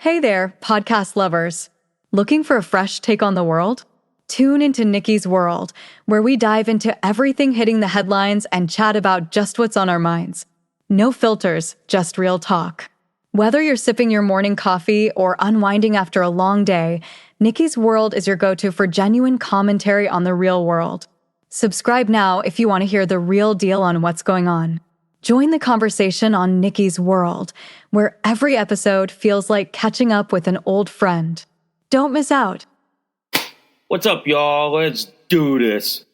Hey there, podcast lovers. Looking for a fresh take on the world? Tune into Nikki's World, where we dive into everything hitting the headlines and chat about just what's on our minds. No filters, just real talk. Whether you're sipping your morning coffee or unwinding after a long day, Nikki's World is your go-to for genuine commentary on the real world. Subscribe now if you want to hear the real deal on what's going on. Join the conversation on Nikki's World, where every episode feels like catching up with an old friend. Don't miss out. What's up, y'all? Let's do this.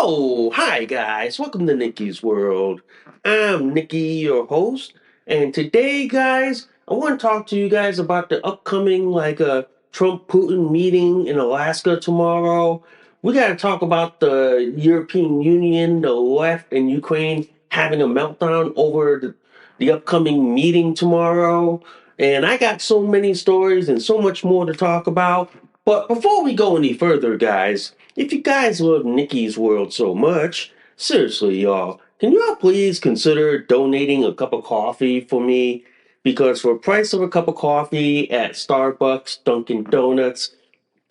Oh, hi guys. Welcome to Nikki's World. I'm Nikki, your host, and today, guys, I want to talk to you guys about the upcoming Trump Putin meeting in Alaska tomorrow. We got to talk about the European Union, the left, and Ukraine having a meltdown over the upcoming meeting tomorrow. And I got so many stories and so much more to talk about. But before we go any further, guys, if you guys love Nikki's World so much, seriously, y'all, can y'all please consider donating a cup of coffee for me? Because for the price of a cup of coffee at Starbucks, Dunkin' Donuts,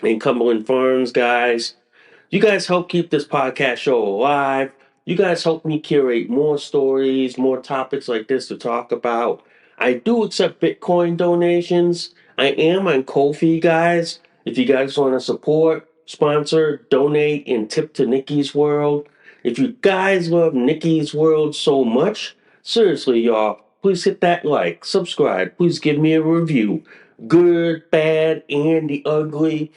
and Cumberland Farms, guys, you guys help keep this podcast show alive. You guys help me curate more stories, more topics like this to talk about. I do accept Bitcoin donations. I am on Ko-fi, guys. If you guys want to support, sponsor, donate, and tip to Nikki's World. If you guys love Nikki's World so much, seriously, y'all, please hit that like, subscribe, please give me a review. Good, bad, and the ugly.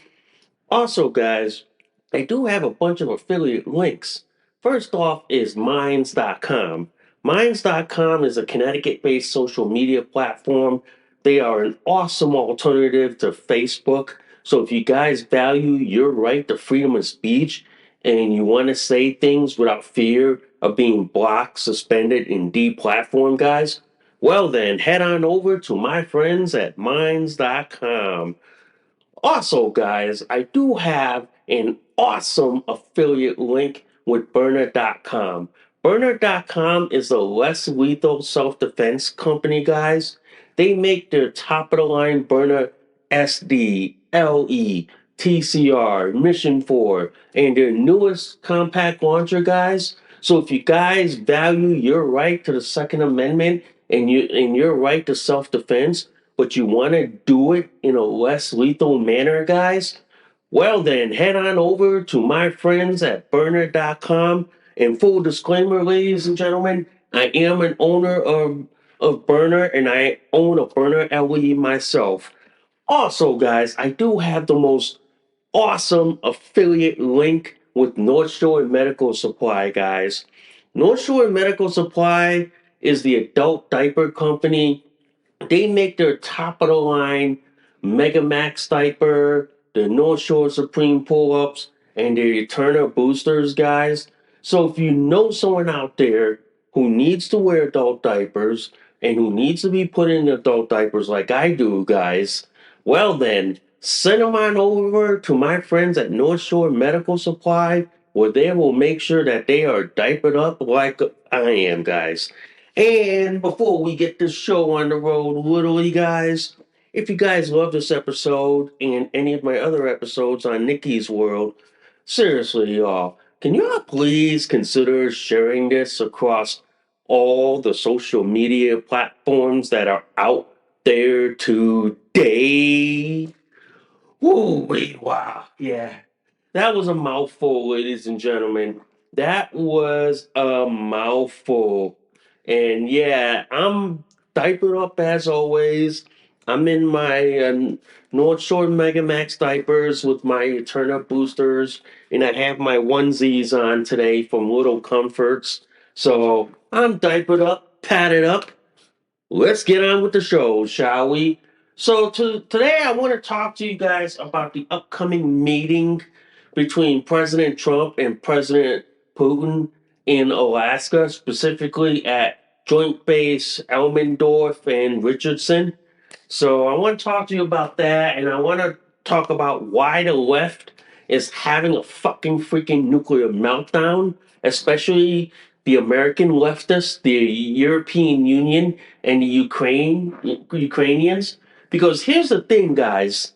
Also, guys, I do have a bunch of affiliate links. First off is Minds.com. Minds.com is a Connecticut based social media platform. They are an awesome alternative to Facebook. So if you guys value your right to freedom of speech and you want to say things without fear of being blocked, suspended, and deplatformed, guys, well then head on over to my friends at Minds.com. Also, guys, I do have an awesome affiliate link with Byrna.com. Byrna.com is a less lethal self defense company, guys. They make their top of the line Byrna SD, LE, TCR, Mission 4, and their newest compact launcher, guys. So if you guys value your right to the Second Amendment and your right to self defense, but you want to do it in a less lethal manner, guys, well then head on over to my friends at Byrna.com. And full disclaimer, ladies and gentlemen, I am an owner of Byrna and I own a Byrna LE myself. Also, guys, I do have the most awesome affiliate link with North Shore Medical Supply, guys. North Shore Medical Supply is the adult diaper company. They make their top of the line Mega Max diaper, the North Shore Supreme pull ups, and the Eterna boosters, guys. So if you know someone out there who needs to wear adult diapers, and who needs to be put in adult diapers like I do, guys, well then, send them on over to my friends at North Shore Medical Supply, where they will make sure that they are diapered up like I am, guys. And before we get this show on the road, literally, guys, if you guys love this episode and any of my other episodes on Nikki's World, seriously, y'all, can y'all please consider sharing this across all the social media platforms that are out there today? Woo, wait, wow. Yeah. That was a mouthful, ladies and gentlemen. That was a mouthful. And yeah, I'm diapered up as always. I'm in my North Shore Mega Max diapers with my Turn Up boosters, and I have my onesies on today from Little Comforts. So I'm diapered up, padded up, let's get on with the show, shall we? So today I want to talk to you guys about the upcoming meeting between President Trump and President Putin in Alaska, specifically at Joint Base Elmendorf and Richardson. So I want to talk to you about that, and I want to talk about why the left is having a fucking freaking nuclear meltdown, especially the American leftists, the European Union, and the Ukrainians. Because here's the thing, guys.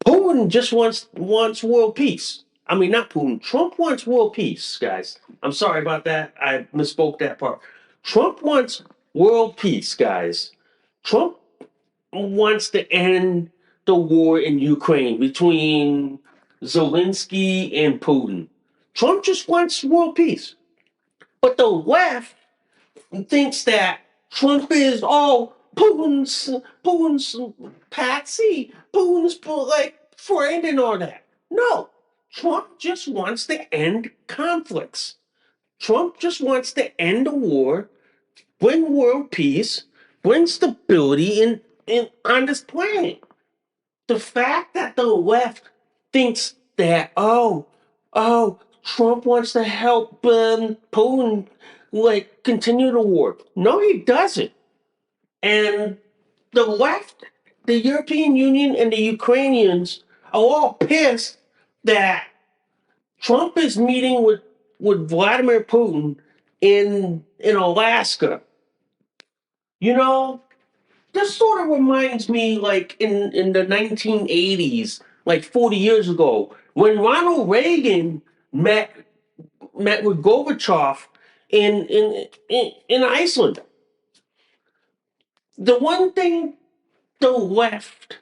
Putin just wants world peace. I mean, not Putin. Trump wants world peace, guys. I'm sorry about that. I misspoke that part. Trump wants world peace, guys. Trump wants to end the war in Ukraine between Zelensky and Putin. Trump just wants world peace. But the left thinks that Trump is Putin's patsy, Putin's like friend and all that. No, Trump just wants to end conflicts. Trump just wants to end the war, bring world peace, bring stability in on this planet. The fact that the left thinks that Trump wants to help Putin like continue the war. No, he doesn't. And the left, the European Union, and the Ukrainians are all pissed that Trump is meeting with Vladimir Putin in Alaska. You know, this sort of reminds me like in the 1980s, like 40 years ago, when Ronald Reagan met with Gorbachev in Iceland. The one thing the left,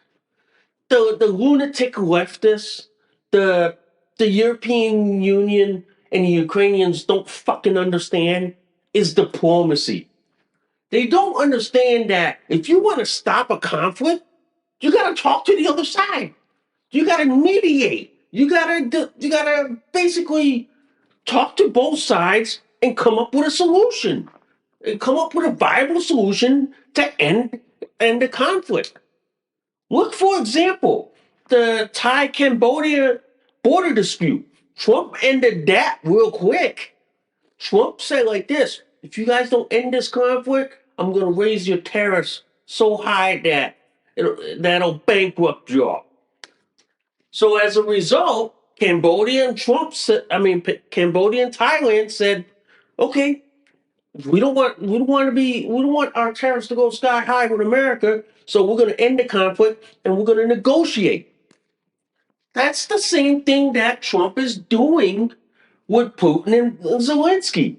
the lunatic leftists, the the European Union and the Ukrainians don't fucking understand is diplomacy. They don't understand that if you want to stop a conflict, you got to talk to the other side. You got to mediate. You got to basically talk to both sides and come up with a solution. And come up with a viable solution to end the conflict. Look, for example, the Thai Cambodia border dispute. Trump ended that real quick. Trump said like this: if you guys don't end this conflict, I'm going to raise your tariffs so high that that'll bankrupt you all. So as a result, Cambodia and Thailand said, okay, we don't want our tariffs to go sky high with America, so we're going to end the conflict and we're going to negotiate. That's the same thing that Trump is doing with Putin and Zelensky.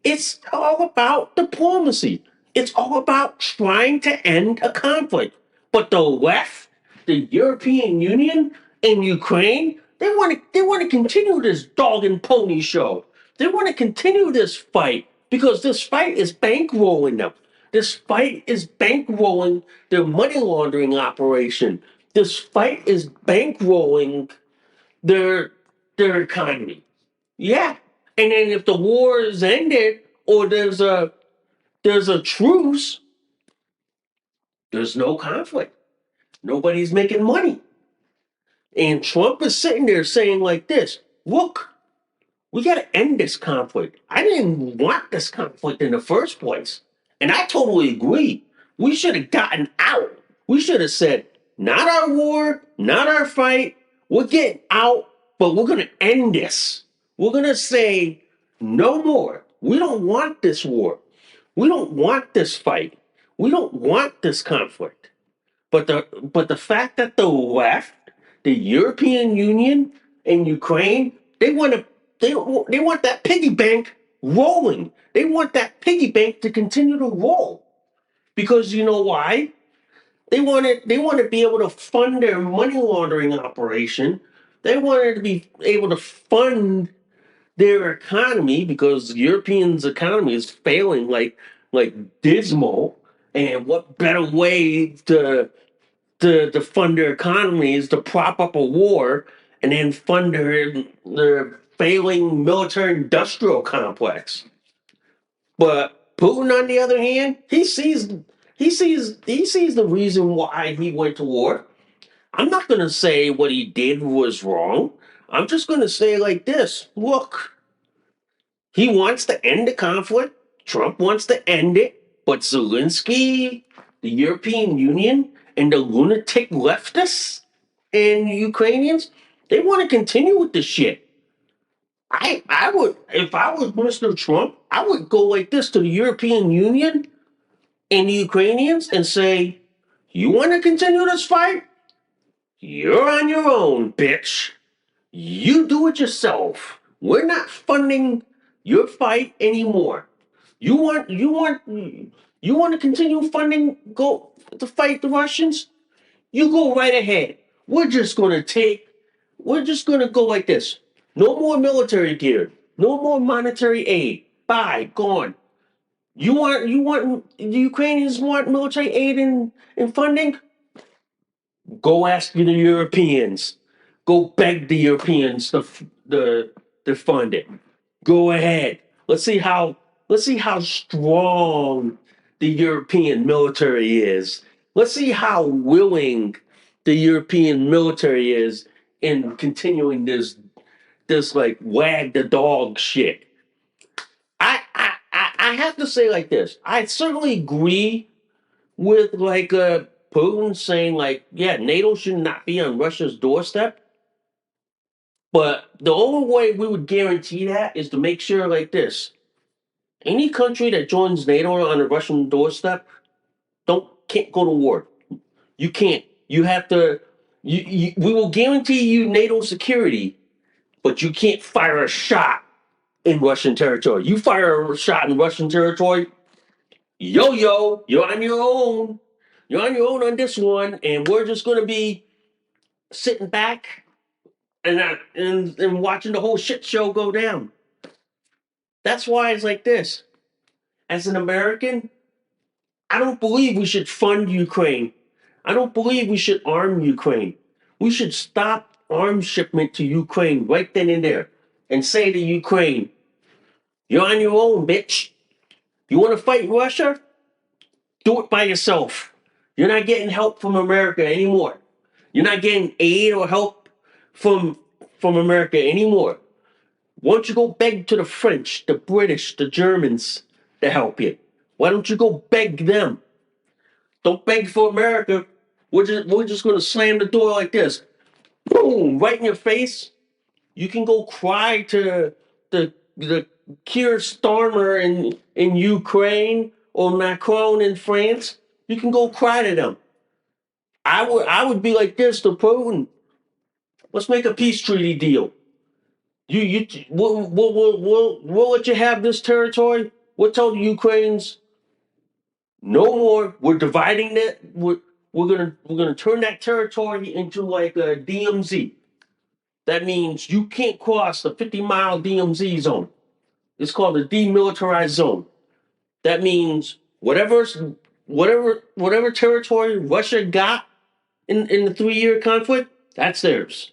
It's all about diplomacy. It's all about trying to end a conflict. But the left, the European Union, and Ukraine, they want to continue this dog and pony show. They want to continue this fight because this fight is bankrolling them. This fight is bankrolling their money laundering operation. This fight is bankrolling their their economy. Yeah. And then if the war is ended or there's a truce, there's no conflict. Nobody's making money. And Trump is sitting there saying like this, look, we got to end this conflict. I didn't want this conflict in the first place. And I totally agree. We should have gotten out. We should have said, not our war, not our fight. We're getting out, but we're going to end this. We're going to say, no more. We don't want this war. We don't want this fight. We don't want this conflict. But the fact that the left, the European Union, and Ukraine, they want that piggy bank rolling. They want that piggy bank to continue to roll because you know why? They want to be able to fund their money laundering operation. They wanted to be able to fund their economy because the Europeans' economy is failing like dismal. And what better way to fund their economy is to prop up a war and then fund their failing military industrial complex. But Putin, on the other hand, he sees the reason why he went to war. I'm not going to say what he did was wrong. I'm just going to say like this: look, he wants to end the conflict. Trump wants to end it, but Zelensky, the European Union, and the lunatic leftists and Ukrainians, they want to continue with this shit. I would, if I was Mr. Trump, I would go like this to the European Union and the Ukrainians and say, "You want to continue this fight? You're on your own, bitch. You do it yourself. We're not funding your fight anymore. You want to continue funding go to fight the Russians? You go right ahead. We're just gonna go like this. No more military gear. No more monetary aid. Bye, gone. You want the Ukrainians want military aid and funding? Go ask the Europeans. Go beg the Europeans to fund it. Go ahead. Let's see how strong the European military is. Let's see how willing the European military is in continuing this like wag the dog shit. I have to say like this. I certainly agree with like Putin saying like, yeah, NATO should not be on Russia's doorstep. But the only way we would guarantee that is to make sure like this: any country that joins NATO on the Russian doorstep don't can't go to war. You can't. You have to. We will guarantee you NATO security, but you can't fire a shot in Russian territory. You fire a shot in Russian territory, yo, you're on your own. You're on your own on this one, and we're just going to be sitting back and watching the whole shit show go down. That's why it's like this. As an American, I don't believe we should fund Ukraine. I don't believe we should arm Ukraine. We should stop arms shipment to Ukraine right then and there and say to Ukraine, you're on your own, bitch. You want to fight Russia? Do it by yourself. You're not getting help from America anymore. You're not getting aid or help from America anymore. Why don't you go beg to the French, the British, the Germans to help you? Why don't you go beg them? Don't beg for America. We're just going to slam the door like this. Boom, right in your face. You can go cry to the Keir Starmer in Ukraine or Macron in France. You can go cry to them. I would be like this to Putin. Let's make a peace treaty deal. We'll let you have this territory. We'll tell the Ukrainians no more. We're dividing that. We're gonna turn that territory into like a DMZ. That means you can't cross the 50-mile DMZ zone. It's called a demilitarized zone. That means whatever territory Russia got in the 3 year conflict, that's theirs.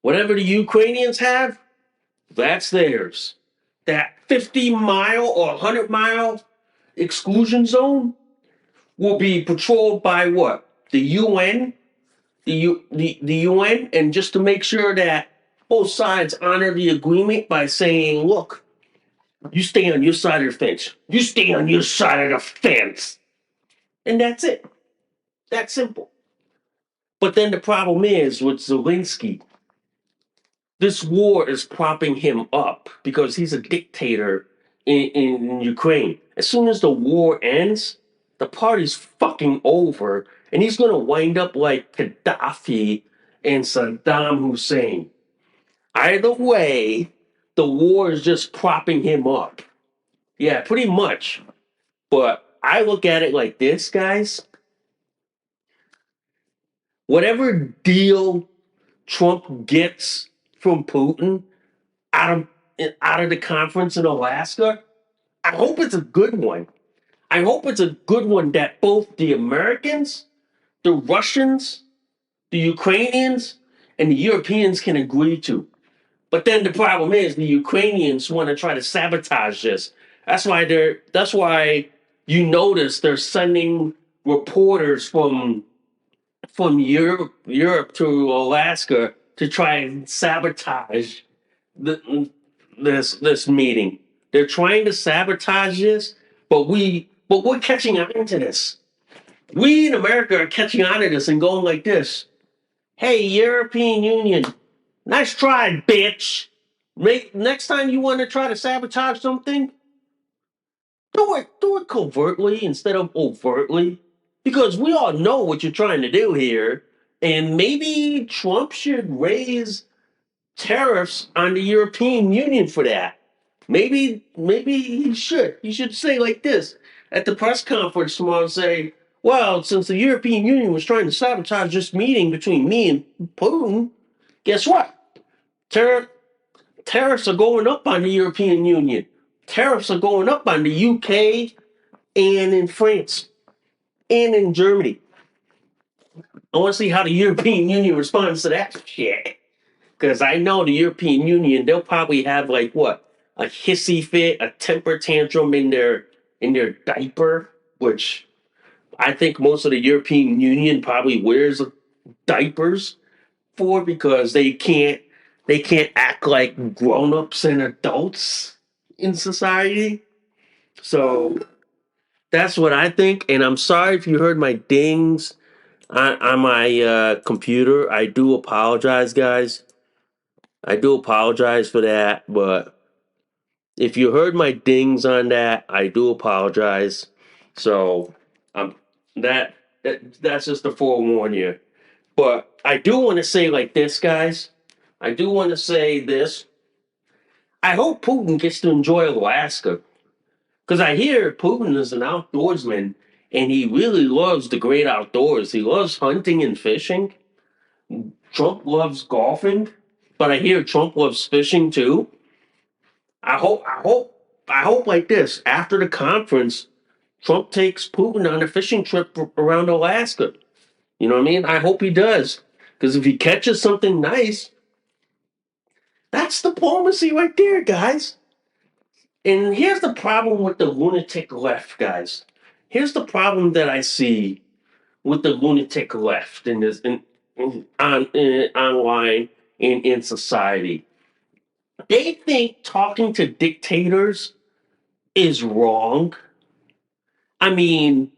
Whatever the Ukrainians have, that's theirs. That 50-mile or 100-mile exclusion zone will be patrolled by what? The UN, the UN, and just to make sure that both sides honor the agreement by saying, look, You stay on your side of the fence. You stay on your side of the fence. And that's it. That's simple. But then the problem is with Zelensky, this war is propping him up because he's a dictator in Ukraine. As soon as the war ends, the party's fucking over, and he's going to wind up like Gaddafi and Saddam Hussein. Either way, the war is just propping him up. Yeah, pretty much. But I look at it like this, guys. Whatever deal Trump gets from Putin out of out of the conference in Alaska, I hope it's a good one. I hope it's a good one that both the Americans, the Russians, the Ukrainians, and the Europeans can agree to. But then the problem is the Ukrainians want to try to sabotage this. That's why you notice they're sending reporters from Europe to Alaska to try and sabotage the, this meeting. They're trying to sabotage this, but we're catching on to this. We in America are catching on to this and going like this. Hey, European Union, nice try, bitch. Next time you want to try to sabotage something, do it covertly instead of overtly. Because we all know what you're trying to do here. And maybe Trump should raise tariffs on the European Union for that. Maybe he should. He should say like this at the press conference tomorrow, say, well, since the European Union was trying to sabotage this meeting between me and Putin, guess what? Tariffs are going up on the European Union. Tariffs are going up on the UK and in France and in Germany. I want to see how the European Union responds to that shit. Because I know the European Union, they'll probably have like what? A hissy fit, a temper tantrum in their diaper, which I think most of the European Union probably wears diapers for because they can't act like grown-ups and adults in society. So that's what I think. And I'm sorry if you heard my dings on my computer. I do apologize, guys. I do apologize for that, but if you heard my dings on that, I do apologize. So um, that's just to forewarn you. But I do want to say like this, guys. I do want to say this. I hope Putin gets to enjoy Alaska because I hear Putin is an outdoorsman and he really loves the great outdoors. He loves hunting and fishing. Trump loves golfing, but I hear Trump loves fishing too. I hope like this. After the conference, Trump takes Putin on a fishing trip around Alaska. You know what I mean? I hope he does. Because if he catches something nice, that's diplomacy right there, guys. And here's the problem with the lunatic left, guys. Here's the problem that I see with the lunatic left in this online in society. They think talking to dictators is wrong. I mean,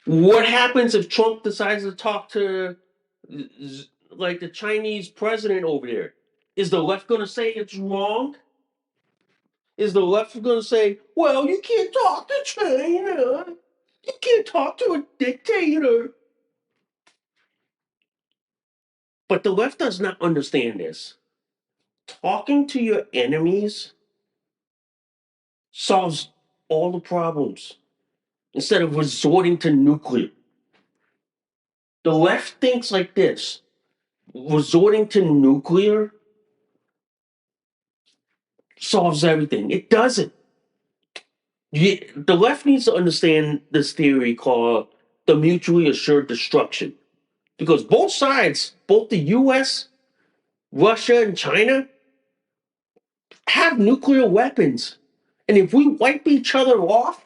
what happens if Trump decides to talk to like the Chinese president over there? Is the left going to say it's wrong? Is the left going to say, well, you can't talk to China? You can't talk to a dictator. But the left does not understand this. Talking to your enemies solves all the problems instead of resorting to nuclear. The left thinks like this: resorting to nuclear solves everything. It doesn't. The left needs to understand this theory called the mutually assured destruction. Because both sides, both the US, Russia, and China, have nuclear weapons. And if we wipe each other off,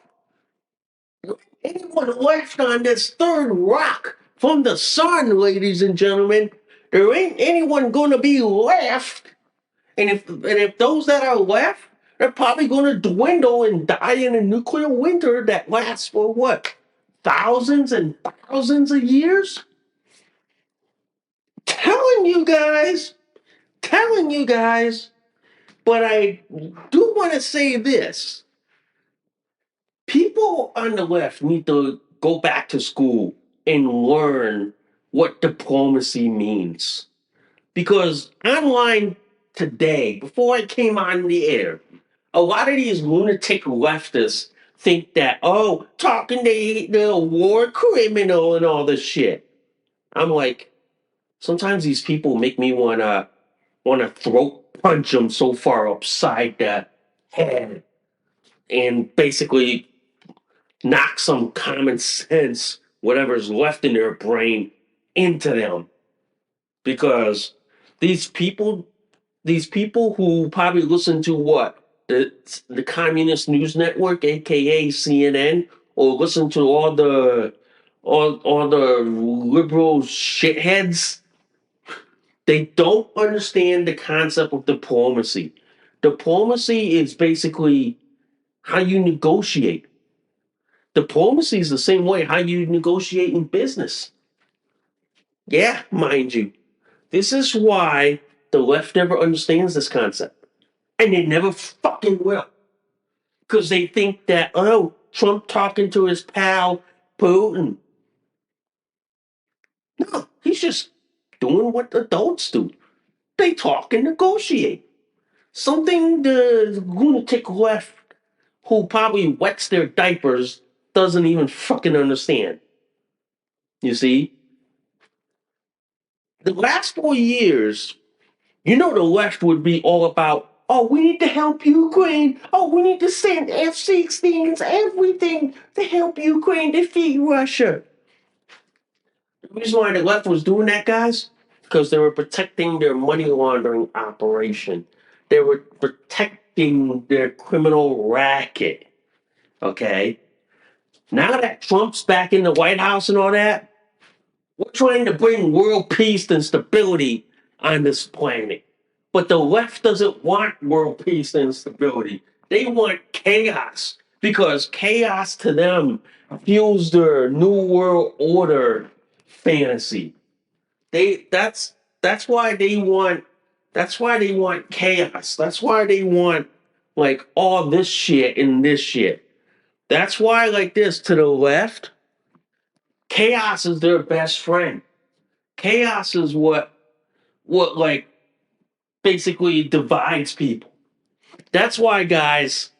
anyone left on this third rock from the sun, ladies and gentlemen, there ain't anyone going to be left And if those that are left, they're probably going to dwindle and die in a nuclear winter that lasts for what, thousands and thousands of years. Telling you guys, telling you guys. But I do want to say this: people on the left need to go back to school and learn what diplomacy means. Because online today, before I came on the air, a lot of these lunatic leftists think that, oh, talking to the war criminal and all this shit. I'm like, sometimes these people make me wanna throat punch them so far upside the head and basically knock some common sense, whatever's left in their brain, into them. Because these people these people who probably listen to what, the communist news network, aka CNN, or listen to all the liberal shitheads, they don't understand the concept of diplomacy. Diplomacy is basically how you negotiate. Diplomacy is the same way how you negotiate in business. Yeah, mind you. This is why the left never understands this concept. And they never fucking will. Because they think that, oh, Trump talking to his pal Putin. No, he's just doing what adults do. They talk and negotiate. Something the lunatic left, who probably wets their diapers, doesn't even fucking understand. You see? The last 4 years, the left would be all about, oh, we need to help Ukraine. Oh, we need to send F-16s, everything to help Ukraine defeat Russia. The reason why the left was doing that, guys, because they were protecting their money laundering operation. They were protecting their criminal racket. Okay? Now that Trump's back in the White House and all that, we're trying to bring world peace and stability on this planet. But the left doesn't want world peace and stability. They want chaos because chaos to them fuels their new world order fantasy. That's why they want chaos. That's why they want like all this shit and this shit. That's why like this to the left, chaos is their best friend. Chaos is what like basically divides people. That's why, guys,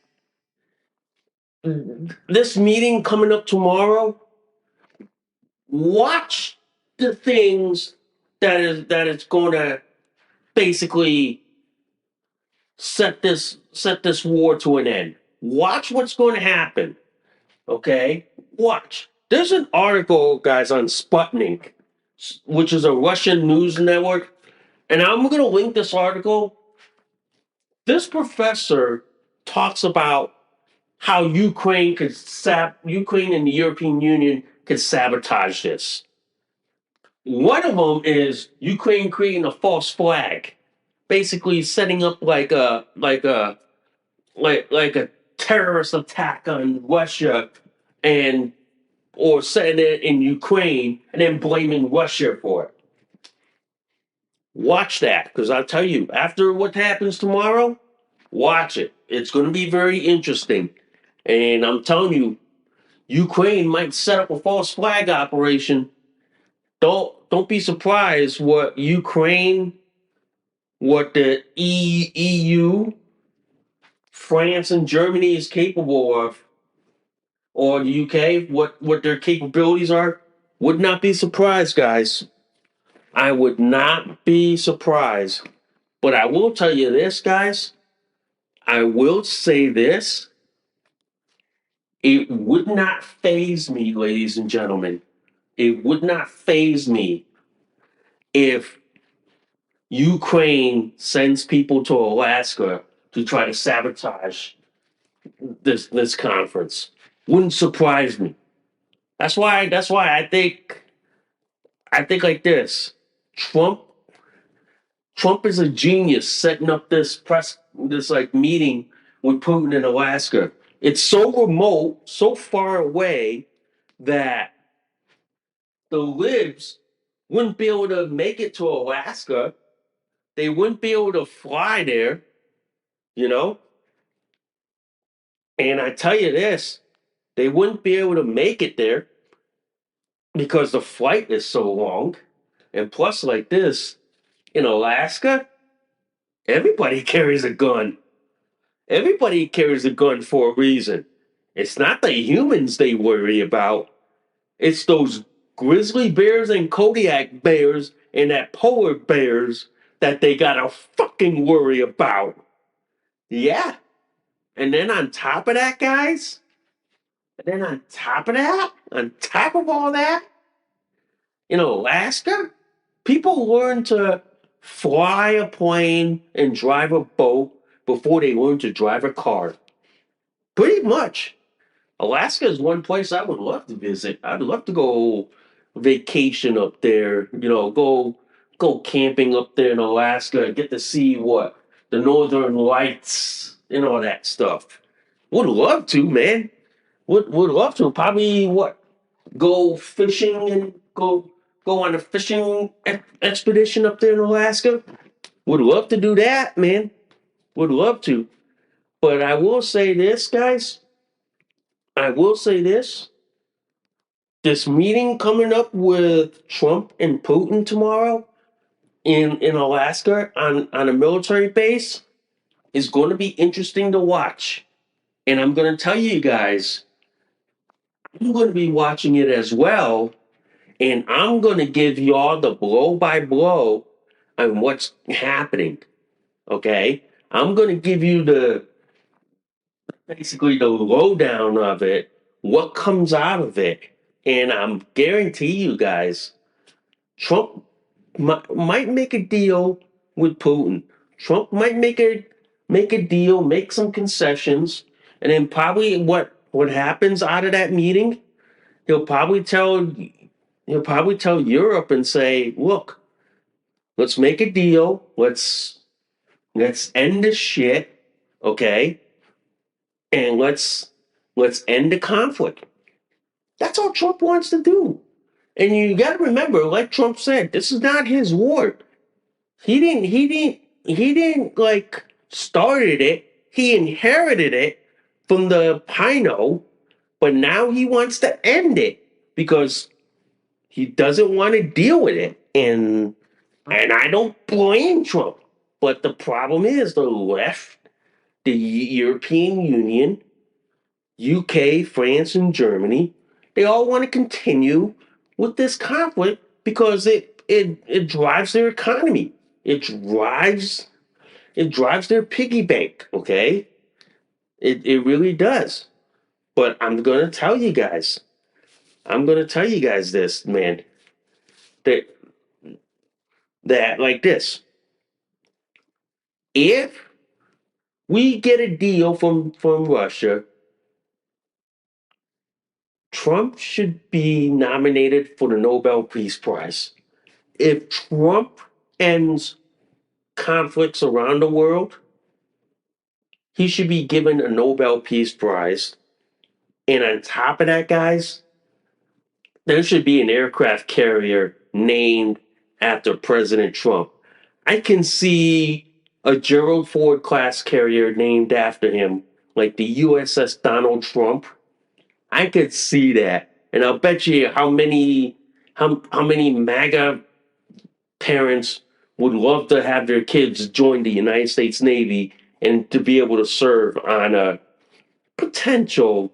this meeting coming up tomorrow, watch the things that is going to basically set this war to an end. Watch what's going to happen. Okay, watch. There's an article, guys, on Sputnik, which is a Russian news network, and I'm going to link this article. This professor talks about how Ukraine and the European Union could sabotage this. One of them is Ukraine creating a false flag, basically setting up like a terrorist attack on Russia, and or setting it in Ukraine and then blaming Russia for it. Watch that, because I'll tell you, after what happens tomorrow, watch it. It's going to be very interesting. And I'm telling you, Ukraine might set up a false flag operation. Don't be surprised what the EU, France, and Germany is capable of, or the UK, what their capabilities are. Would not be surprised, guys. I would not be surprised. But I will tell you this, guys. I will say this. It would not faze me, ladies and gentlemen. It would not faze me if Ukraine sends people to Alaska to try to sabotage this conference. Wouldn't surprise me. That's why I think like this. Trump Trump is a genius setting up this like meeting with Putin in Alaska. It's so remote, so far away that the libs wouldn't be able to make it to Alaska. They wouldn't be able to fly there, you know? And I tell you this, they wouldn't be able to make it there because the flight is so long. And plus, like this, in Alaska, everybody carries a gun. Everybody carries a gun for a reason. It's not the humans they worry about. It's those grizzly bears and Kodiak bears and that polar bears that they gotta fucking worry about. Yeah. And then on top of that, guys, on top of all that, in Alaska, people learn to fly a plane and drive a boat before they learn to drive a car. Pretty much. Alaska is one place I would love to visit. I'd love to go vacation up there, go camping up there in Alaska, get to see what the northern lights and all that stuff. Would love to, man. Would love to. Probably go fishing and go on a fishing expedition up there in Alaska. Would love to do that, man. Would love to. But I will say this, guys. I will say this. This meeting coming up with Trump and Putin tomorrow in Alaska on a military base is going to be interesting to watch. And I'm going to tell you guys, I'm going to be watching it as well. And I'm going to give y'all the blow by blow on what's happening. Okay? I'm going to give you basically the lowdown of it, what comes out of it. And I'm guarantee you guys, Trump might make a deal with Putin. Trump might make a deal, make some concessions, and then probably what happens out of that meeting, he'll probably tell Europe and say, "Look, let's make a deal. Let's end this shit, okay? And let's end the conflict." That's all Trump wants to do. And you got to remember, like Trump said, this is not his war. He didn't like started it. He inherited it from the Pino, but now he wants to end it because he doesn't want to deal with it. And I don't blame Trump. But the problem is the left, the European Union, UK, France, and Germany, they all want to continue with this conflict because it drives their economy. It drives their piggy bank, okay? It really does. But I'm gonna tell you guys this, man, that like this. If we get a deal from Russia, Trump should be nominated for the Nobel Peace Prize. If Trump ends conflicts around the world, he should be given a Nobel Peace Prize. And on top of that, guys, there should be an aircraft carrier named after President Trump. I can see a Gerald Ford class carrier named after him, like the USS Donald Trump. I could see that. And I'll bet you how many MAGA parents would love to have their kids join the United States Navy and to be able to serve on a potential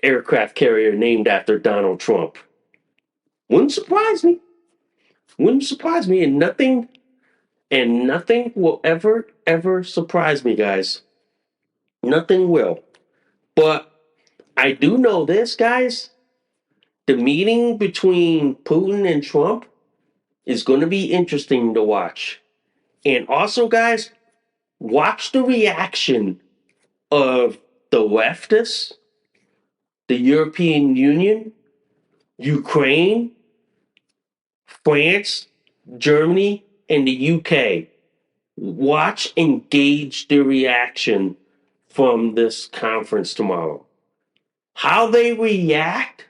aircraft carrier named after Donald Trump. Wouldn't surprise me. Wouldn't surprise me. And nothing will ever surprise me, guys. Nothing will. But I do know this, guys. The meeting between Putin and Trump is going to be interesting to watch. And also, guys, watch the reaction of the leftists, the European Union, Ukraine, France, Germany, in the UK. Watch and gauge the reaction from this conference tomorrow. How they react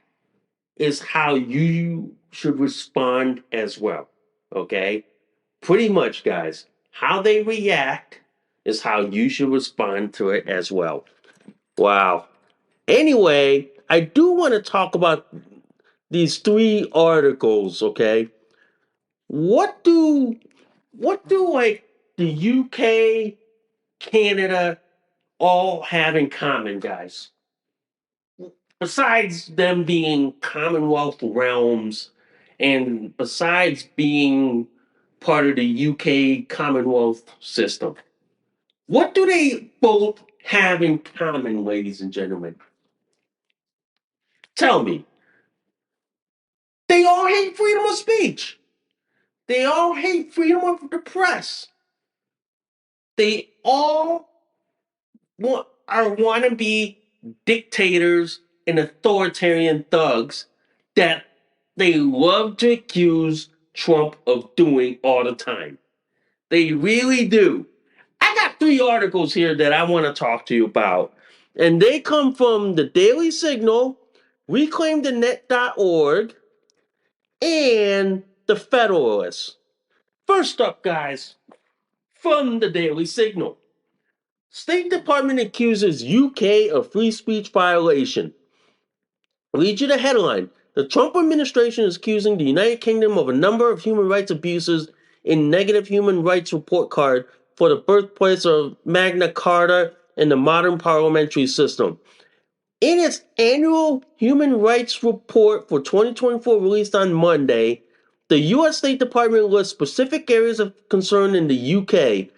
is how you should respond as well. Okay? Pretty much, guys. How they react is how you should respond to it as well. Wow. Anyway, I do want to talk about these three articles, okay? What do like the UK, Canada all have in common, guys? Besides them being Commonwealth realms and besides being part of the UK Commonwealth system, what do they both have in common, ladies and gentlemen? Tell me. They all hate freedom of speech. They all hate freedom of the press. They all want to be dictators and authoritarian thugs that they love to accuse Trump of doing all the time. They really do. I got three articles here that I want to talk to you about, and they come from the Daily Signal, reclaimthenet.org, and the Federalist. First up, guys, from the Daily Signal. State Department accuses UK of free speech violation. Read you the headline. The Trump administration is accusing the United Kingdom of a number of human rights abuses in negative human rights report card for the birthplace of Magna Carta and the modern parliamentary system. In its annual human rights report for 2024 released on Monday, the US State Department lists specific areas of concern in the UK.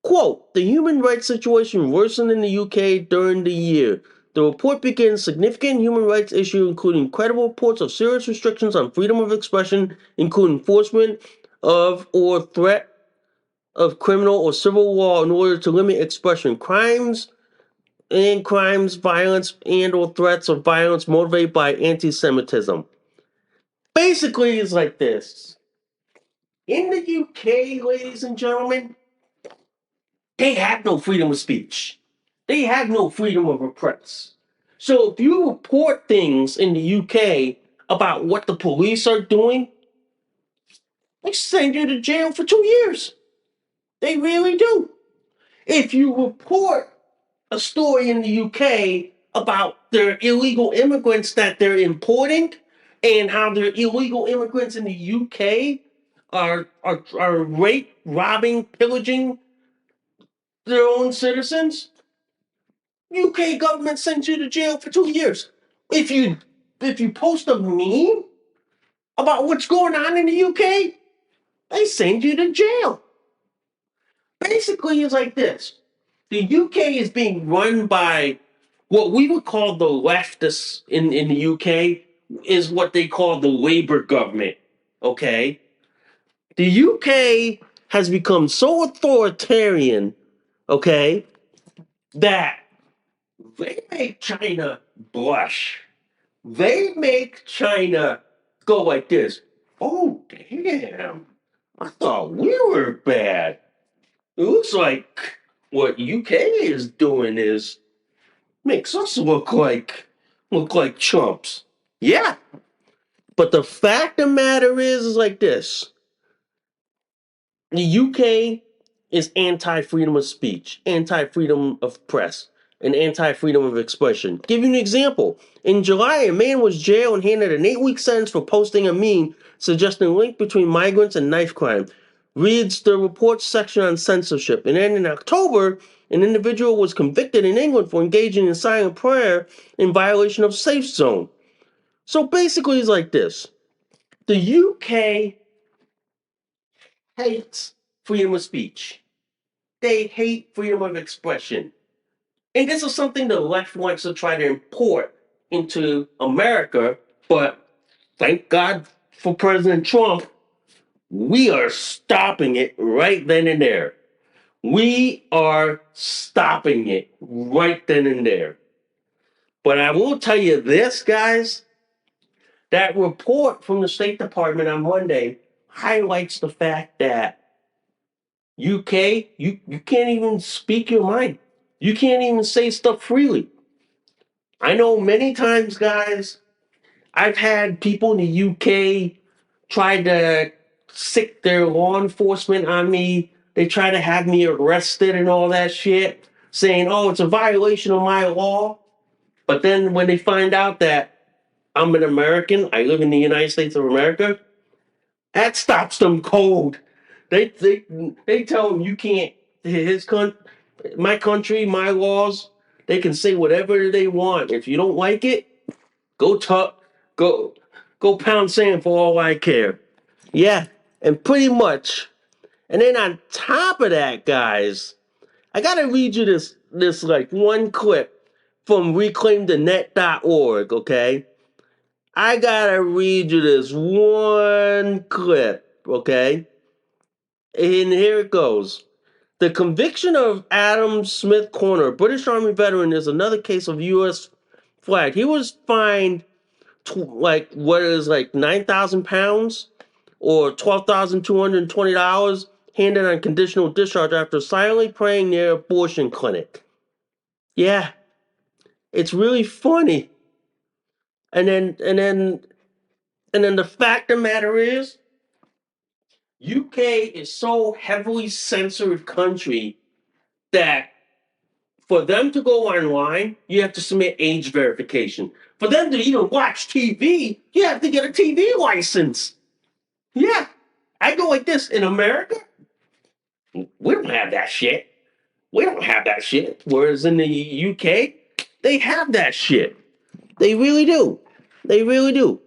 Quote, the human rights situation worsened in the UK during the year. The report begins significant human rights issues, including credible reports of serious restrictions on freedom of expression, including enforcement of or threat of criminal or civil law in order to limit expression, crimes, violence, and or threats of violence motivated by anti-Semitism. Basically, it's like this. In the UK, ladies and gentlemen, they have no freedom of speech. They have no freedom of the press. So if you report things in the UK about what the police are doing, they send you to jail for 2 years. They really do. If you report a story in the UK about their illegal immigrants that they're importing and how their illegal immigrants in the UK are rape, robbing, pillaging their own citizens, UK government sends you to jail for 2 years. If you post a meme about what's going on in the UK, they send you to jail. Basically, it's like this. The UK is being run by what we would call the leftists in the UK is what they call the Labour government. Okay? The UK has become so authoritarian, okay, that they make China blush. They make China go like this. Oh, damn. I thought we were bad. It looks like what UK is doing is makes us look like chumps. Yeah. But the fact of the matter is like this. The UK is anti-freedom of speech, anti-freedom of press, and anti-freedom of expression. Give you an example. In July, a man was jailed and handed an 8-week sentence for posting a meme suggesting a link between migrants and knife crime. Reads the report section on censorship. And then in October, an individual was convicted in England for engaging in silent prayer in violation of safe zone. So basically, it's like this. The UK hates freedom of speech. They hate freedom of expression. And this is something the left wants to try to import into America, but thank God for President Trump, we are stopping it right then and there. We are stopping it right then and there. But I will tell you this, guys, that report from the State Department on Monday highlights the fact that UK, you can't even speak your mind. You can't even say stuff freely. I know many times, guys, I've had people in the UK try to sick their law enforcement on me. They try to have me arrested and all that shit, saying, oh, it's a violation of my law. But then when they find out that I'm an American, I live in the United States of America, that stops them cold. They they they tell him you can't. My country, my laws. They can say whatever they want. If you don't like it, go talk, go go pound sand for all I care. Yeah, and pretty much. And then on top of that, guys, I gotta read you this like one clip from reclaimthenet.org. Okay, I gotta read you this one clip. Okay, and here it goes. The conviction of Adam Smith Corner, a British Army veteran, is another case of U.S. flag. He was fined like what is like 9,000 pounds or $12,220, handed on conditional discharge after silently praying near abortion clinic. Yeah, it's really funny. And then the fact of the matter is, UK is so heavily censored country that for them to go online, you have to submit age verification. For them to even watch TV, you have to get a TV license. Yeah, I go like this in America. We don't have that shit. We don't have that shit. Whereas in the UK, they have that shit. They really do. They really do.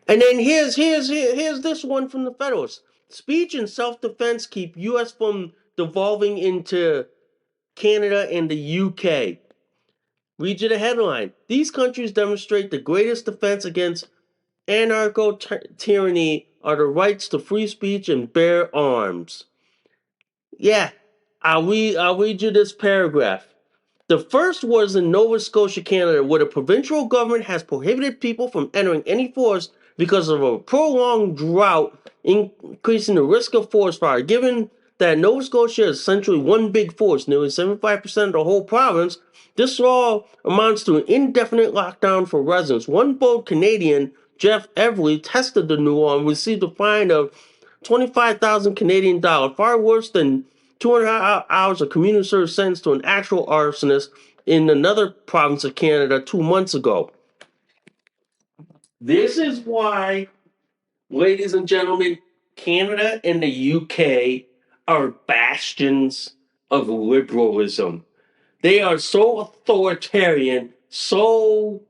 And then here's this one from the Federalist. Speech and self-defense keep U.S. from devolving into Canada and the UK. Read you the headline. These countries demonstrate the greatest defense against anarcho-tyranny are the rights to free speech and bear arms. Yeah, I'll read you this paragraph. The first was in Nova Scotia, Canada, where the provincial government has prohibited people from entering any forest because of a prolonged drought, increasing the risk of forest fire. Given that Nova Scotia is essentially one big forest, nearly 75% of the whole province, this law amounts to an indefinite lockdown for residents. One bold Canadian, Jeff Everly, tested the new law and received a fine of 25,000 Canadian dollars, far worse than 200 hours of community service sentence to an actual arsonist in another province of Canada 2 months ago. This is why, ladies and gentlemen, Canada and the UK are bastions of liberalism. They are so authoritarian, so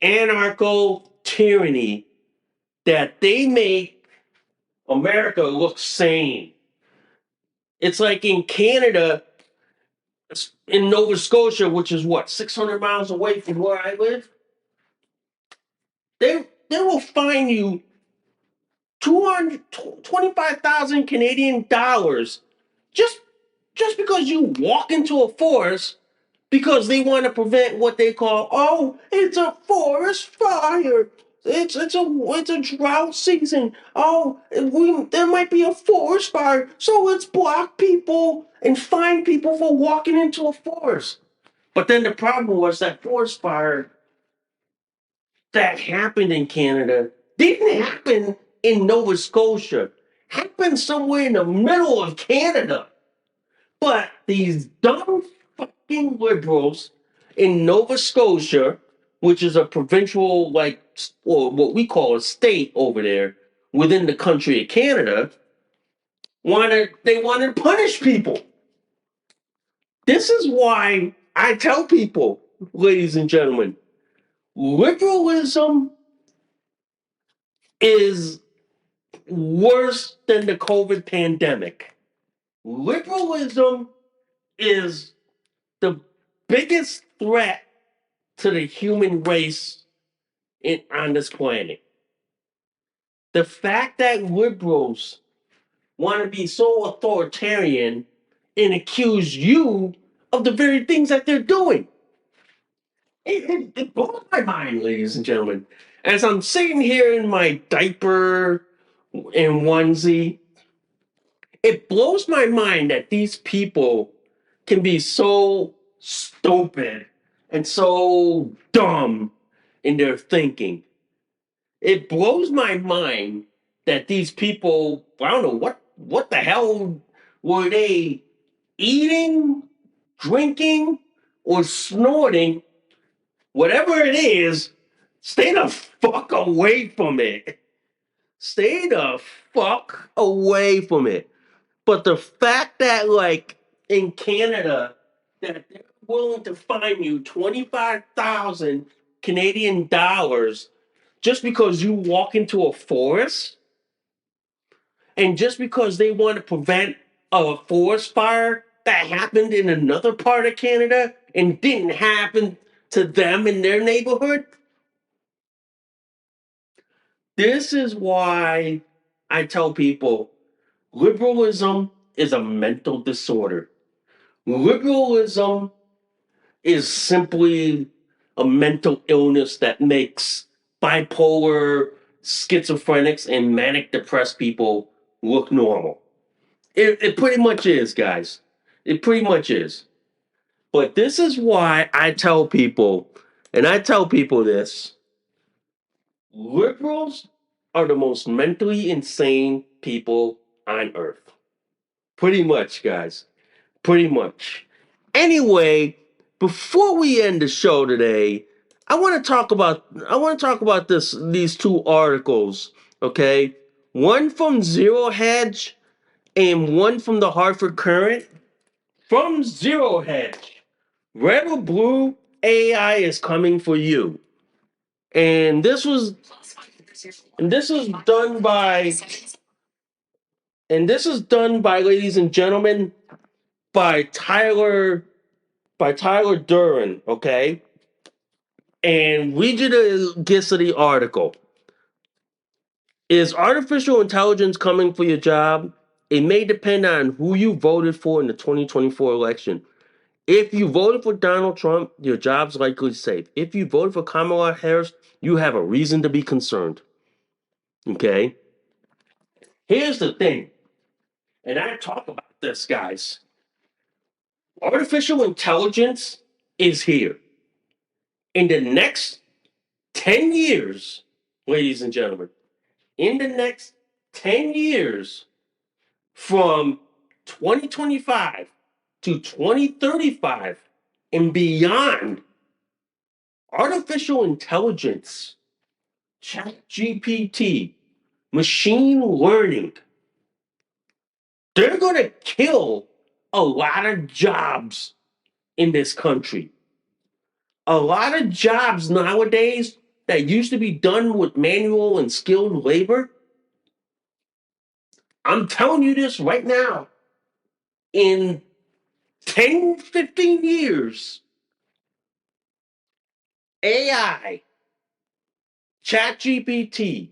anarcho tyranny that they make America look sane. It's like in Canada, in Nova Scotia, which is what, 600 miles away from where I live, they will fine you 225,000 Canadian dollars just just because you walk into a forest because they want to prevent what they call, oh, it's a forest fire. It's a drought season. Oh, there might be a forest fire, so let's block people and fine people for walking into a forest. But then the problem was that forest fire that happened in Canada didn't happen in Nova Scotia. Happened somewhere in the middle of Canada. But these dumb fucking liberals in Nova Scotia, which is a provincial, like, or what we call a state over there within the country of Canada, wanted to punish people. This is why I tell people, ladies and gentlemen, liberalism is worse than the COVID pandemic. Liberalism is the biggest threat to the human race on this planet. The fact that liberals want to be so authoritarian and accuse you of the very things that they're doing. It blows my mind, ladies and gentlemen. As I'm sitting here in my diaper in onesie. It blows my mind that these people can be so stupid and so dumb in their thinking. It blows my mind that these people, I don't know what the hell were they eating, drinking, or snorting, whatever it is, stay the fuck away from it. Stay the fuck away from it. But the fact that, like, in Canada, that they're willing to fine you 25,000 Canadian dollars just because you walk into a forest, and just because they want to prevent a forest fire that happened in another part of Canada and didn't happen to them in their neighborhood. This is why I tell people liberalism is a mental disorder. Liberalism is simply a mental illness that makes bipolar, schizophrenics, and manic depressed people look normal. It pretty much is, guys. It pretty much is. But this is why I tell people, and I tell people this: liberals are the most mentally insane people on earth. Pretty much, guys. Pretty much. Anyway, before we end the show today, I want to talk about these two articles, okay? One from Zero Hedge and one from the Hartford Current. From Zero Hedge, red or blue, AI is coming for you. And this was done by and this is done by, ladies and gentlemen, by Tyler Duran, okay? And read you the gist of the article. Is artificial intelligence coming for your job? It may depend on who you voted for in the 2024 election. If you voted for Donald Trump, your job's likely safe. If you voted for Kamala Harris, you have a reason to be concerned. Okay? Here's the thing, and I talk about this, guys. Artificial intelligence is here. In the next 10 years, ladies and gentlemen, in the next 10 years, from 2025 to 2035 and beyond, artificial intelligence, chat GPT, machine learning, they're going to kill a lot of jobs in this country. A lot of jobs nowadays that used to be done with manual and skilled labor. I'm telling you this right now. In 10, 15 years, AI, ChatGPT,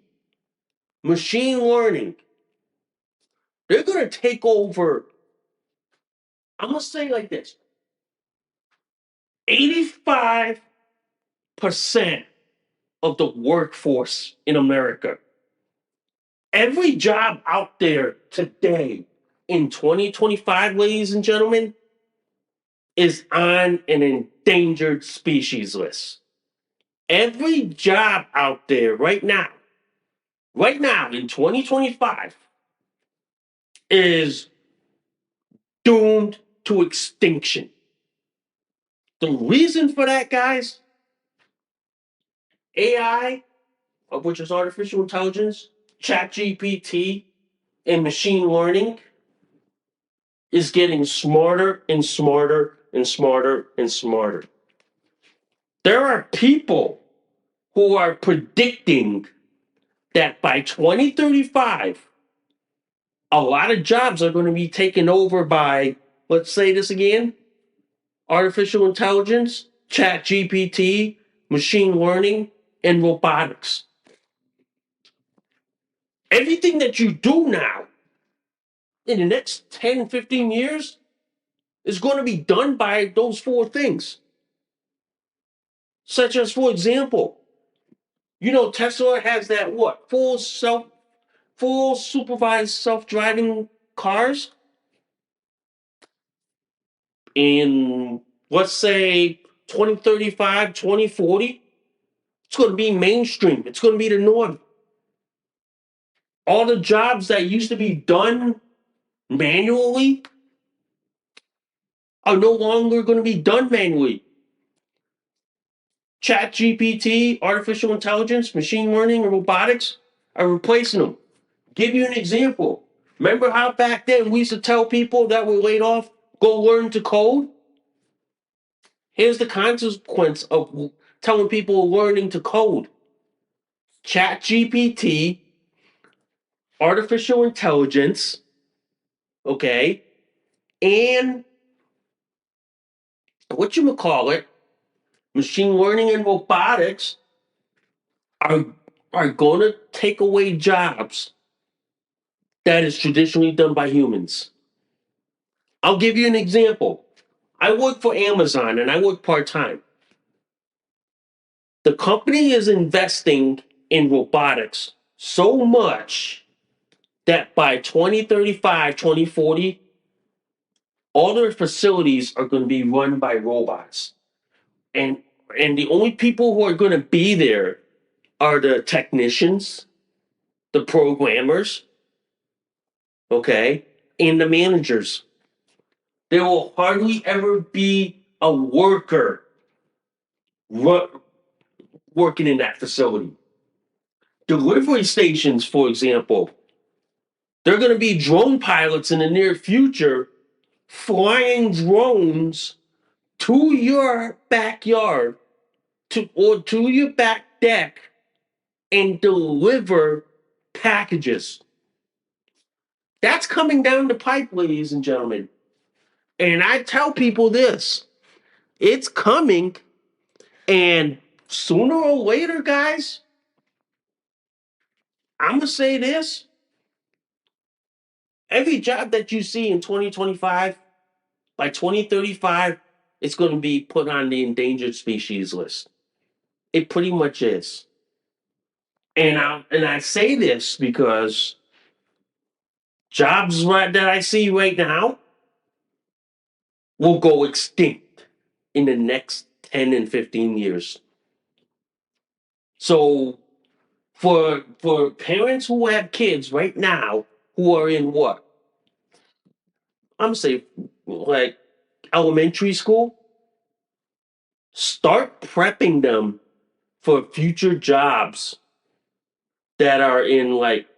machine learning, they're going to take over. I'm going to say it like this: 85% of the workforce in America. Every job out there today in 2025, ladies and gentlemen, is on an endangered species list. Every job out there right now in 2025, is doomed to extinction. The reason for that, guys, AI, of which is artificial intelligence, ChatGPT, and machine learning, is getting smarter and smarter and smarter and smarter. There are people who are predicting that by 2035, a lot of jobs are going to be taken over by, let's say this again, artificial intelligence, chat GPT, machine learning, and robotics. Everything that you do now in the next 10, 15 years is going to be done by those four things. Such as, for example, Tesla has that what? full supervised self-driving cars in, let's say, 2035, 2040. It's going to be mainstream. It's going to be the norm. All the jobs that used to be done manually are no longer going to be done manually. Chat GPT, artificial intelligence, machine learning, and robotics are replacing them. Give you an example. Remember how back then we used to tell people that were laid off, go learn to code? Here's the consequence of telling people learning to code. Chat GPT, artificial intelligence, okay, and what you call it, machine learning and robotics are are going to take away jobs that is traditionally done by humans. I'll give you an example. I work for Amazon and I work part-time. The company is investing in robotics so much that by 2035, 2040, all their facilities are going to be run by robots. And the only people who are going to be there are the technicians, the programmers, okay, and the managers. There will hardly ever be a worker working in that facility. Delivery stations, for example, they're going to be drone pilots in the near future flying drones to your backyard to your back deck and deliver packages. That's coming down the pipe, ladies and gentlemen. And I tell people this, it's coming, and sooner or later, guys, I'm going to say this, every job that you see in 2025, by 2035, it's going to be put on the endangered species list. It pretty much is. And I say this because jobs that I see right now will go extinct in the next 10 and 15 years. So for parents who have kids right now who are in what? I'm gonna say like elementary school, start prepping them for future jobs that are in like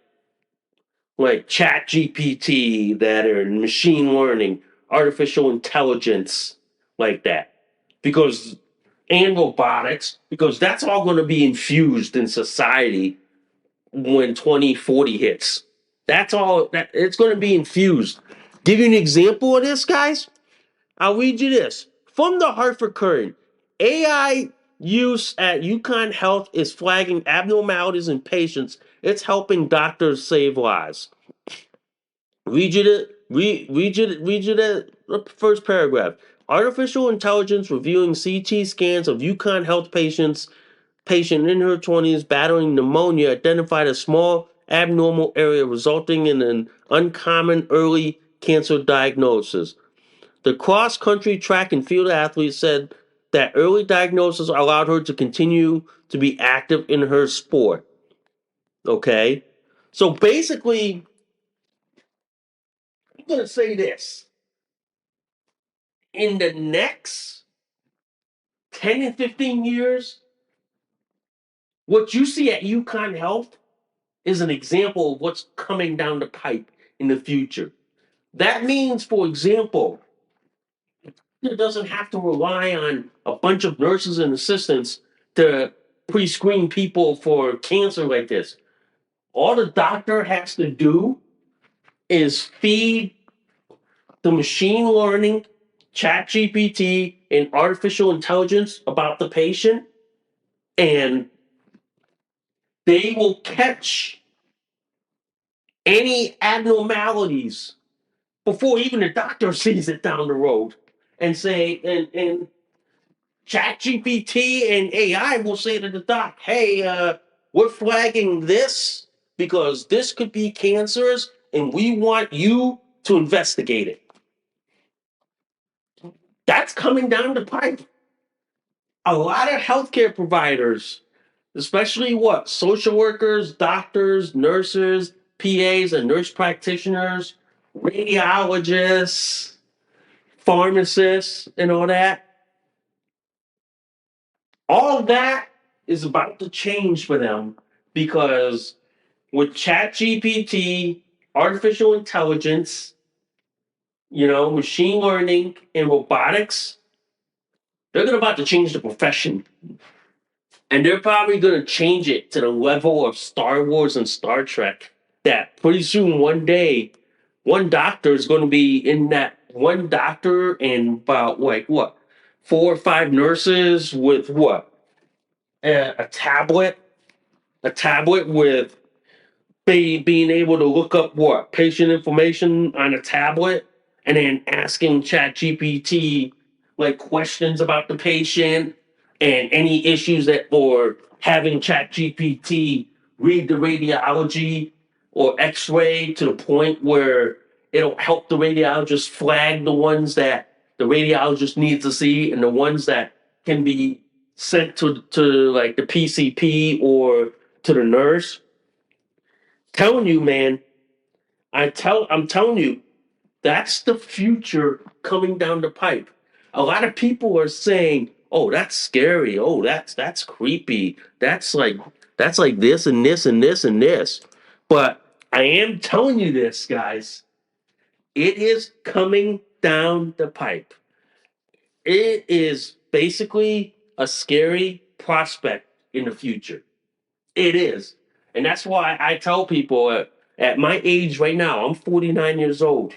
chat GPT, that are in machine learning, artificial intelligence, like that. Because and robotics, because that's all going to be infused in society when 2040 hits. That's all that it's going to be infused. Give you an example of this, guys. I'll read you this from the Hartford Courant. AI use at UConn Health is flagging abnormalities in patients. It's helping doctors save lives. Read you the first paragraph. Artificial intelligence reviewing CT scans of UConn Health patient in her 20s battling pneumonia identified a small abnormal area resulting in an uncommon early cancer diagnosis. The cross country track and field athlete said that early diagnosis allowed her to continue to be active in her sport. Okay? So basically, I'm going to say this. In the next 10 and 15 years, what you see at UConn Health is an example of what's coming down the pipe in the future. That means, for example, it doesn't have to rely on a bunch of nurses and assistants to pre-screen people for cancer like this. All the doctor has to do is feed the machine learning, chat GPT, and artificial intelligence about the patient, and they will catch any abnormalities before even the doctor sees it down the road and say, and ChatGPT and AI will say to the doc, hey, we're flagging this because this could be cancerous and we want you to investigate it. That's coming down the pipe. A lot of healthcare providers, especially what? Social workers, doctors, nurses, PAs, and nurse practitioners, radiologists, pharmacists, and all of that is about to change for them because with ChatGPT, artificial intelligence, machine learning and robotics, they're about to change the profession. And they're probably going to change it to the level of Star Wars and Star Trek. That pretty soon, one day, one doctor is going to be in that one doctor and about like what, 4 or 5 nurses with what, a tablet with being able to look up what patient information on a tablet and then asking ChatGPT like questions about the patient and any issues that or having ChatGPT read the radiology or x-ray to the point where it'll help the radiologist flag the ones that the radiologist needs to see and the ones that can be sent to like the PCP or to the nurse. Telling you, man, I'm telling you, that's the future coming down the pipe. A lot of people are saying, "Oh, that's scary. Oh, that's creepy. That's like this and this and this and this." But I am telling you this, guys. It is coming down the pipe. It is basically a scary prospect in the future. It is. And that's why I tell people at my age right now, I'm 49 years old.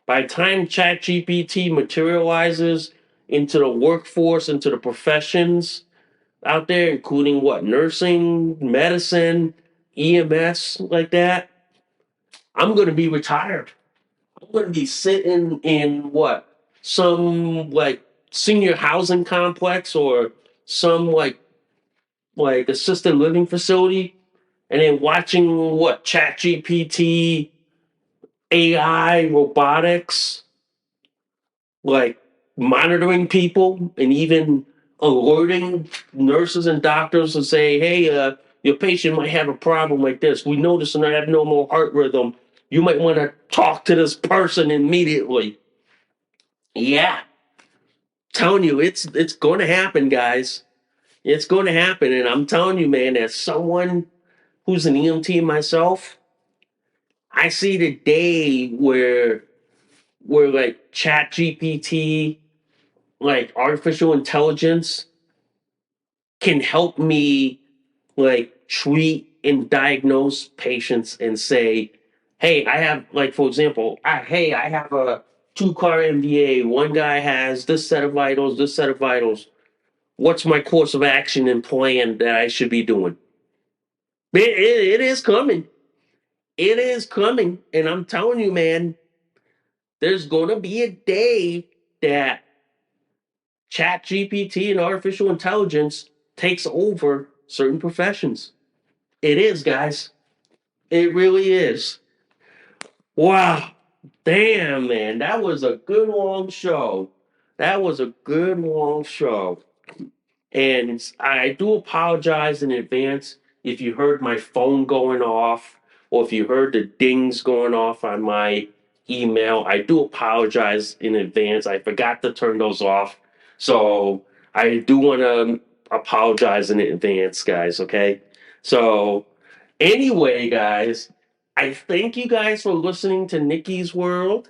By the time ChatGPT materializes into the workforce, into the professions out there, including what, nursing, medicine, EMS, like that, I'm going to be retired. I'm going to be sitting in what, some like senior housing complex or some like assisted living facility and then watching what ChatGPT, AI, robotics, like monitoring people and even alerting nurses and doctors to say, "Hey, your patient might have a problem like this. We notice an abnormal heart rhythm. You might want to talk to this person immediately." Yeah, telling you, it's going to happen, guys. It's going to happen, and I'm telling you, man, as someone who's an EMT myself, I see the day where like Chat GPT, like artificial intelligence, can help me like treat and diagnose patients and say, hey, I have like for example, I have a 2 car MVA. One guy has this set of vitals, this set of vitals. What's my course of action and plan that I should be doing? It is coming. It is coming. And I'm telling you, man, there's going to be a day that Chat GPT and artificial intelligence takes over certain professions. It is, guys. It really is. Wow. Damn, man. That was a good long show. That was a good long show. And I do apologize in advance if you heard my phone going off or if you heard the dings going off on my email. I do apologize in advance. I forgot to turn those off. So I do want to apologize in advance, guys, okay? So, anyway, guys, I thank you guys for listening to Nikki's World.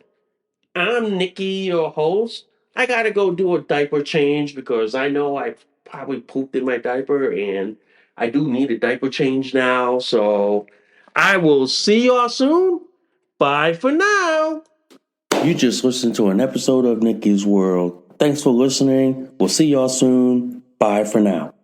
I'm Nikki, your host. I gotta go do a diaper change because I know I probably pooped in my diaper and I do need a diaper change now. So I will see y'all soon. Bye for now. You just listened to an episode of Nikki's World. Thanks for listening. We'll see y'all soon. Bye for now.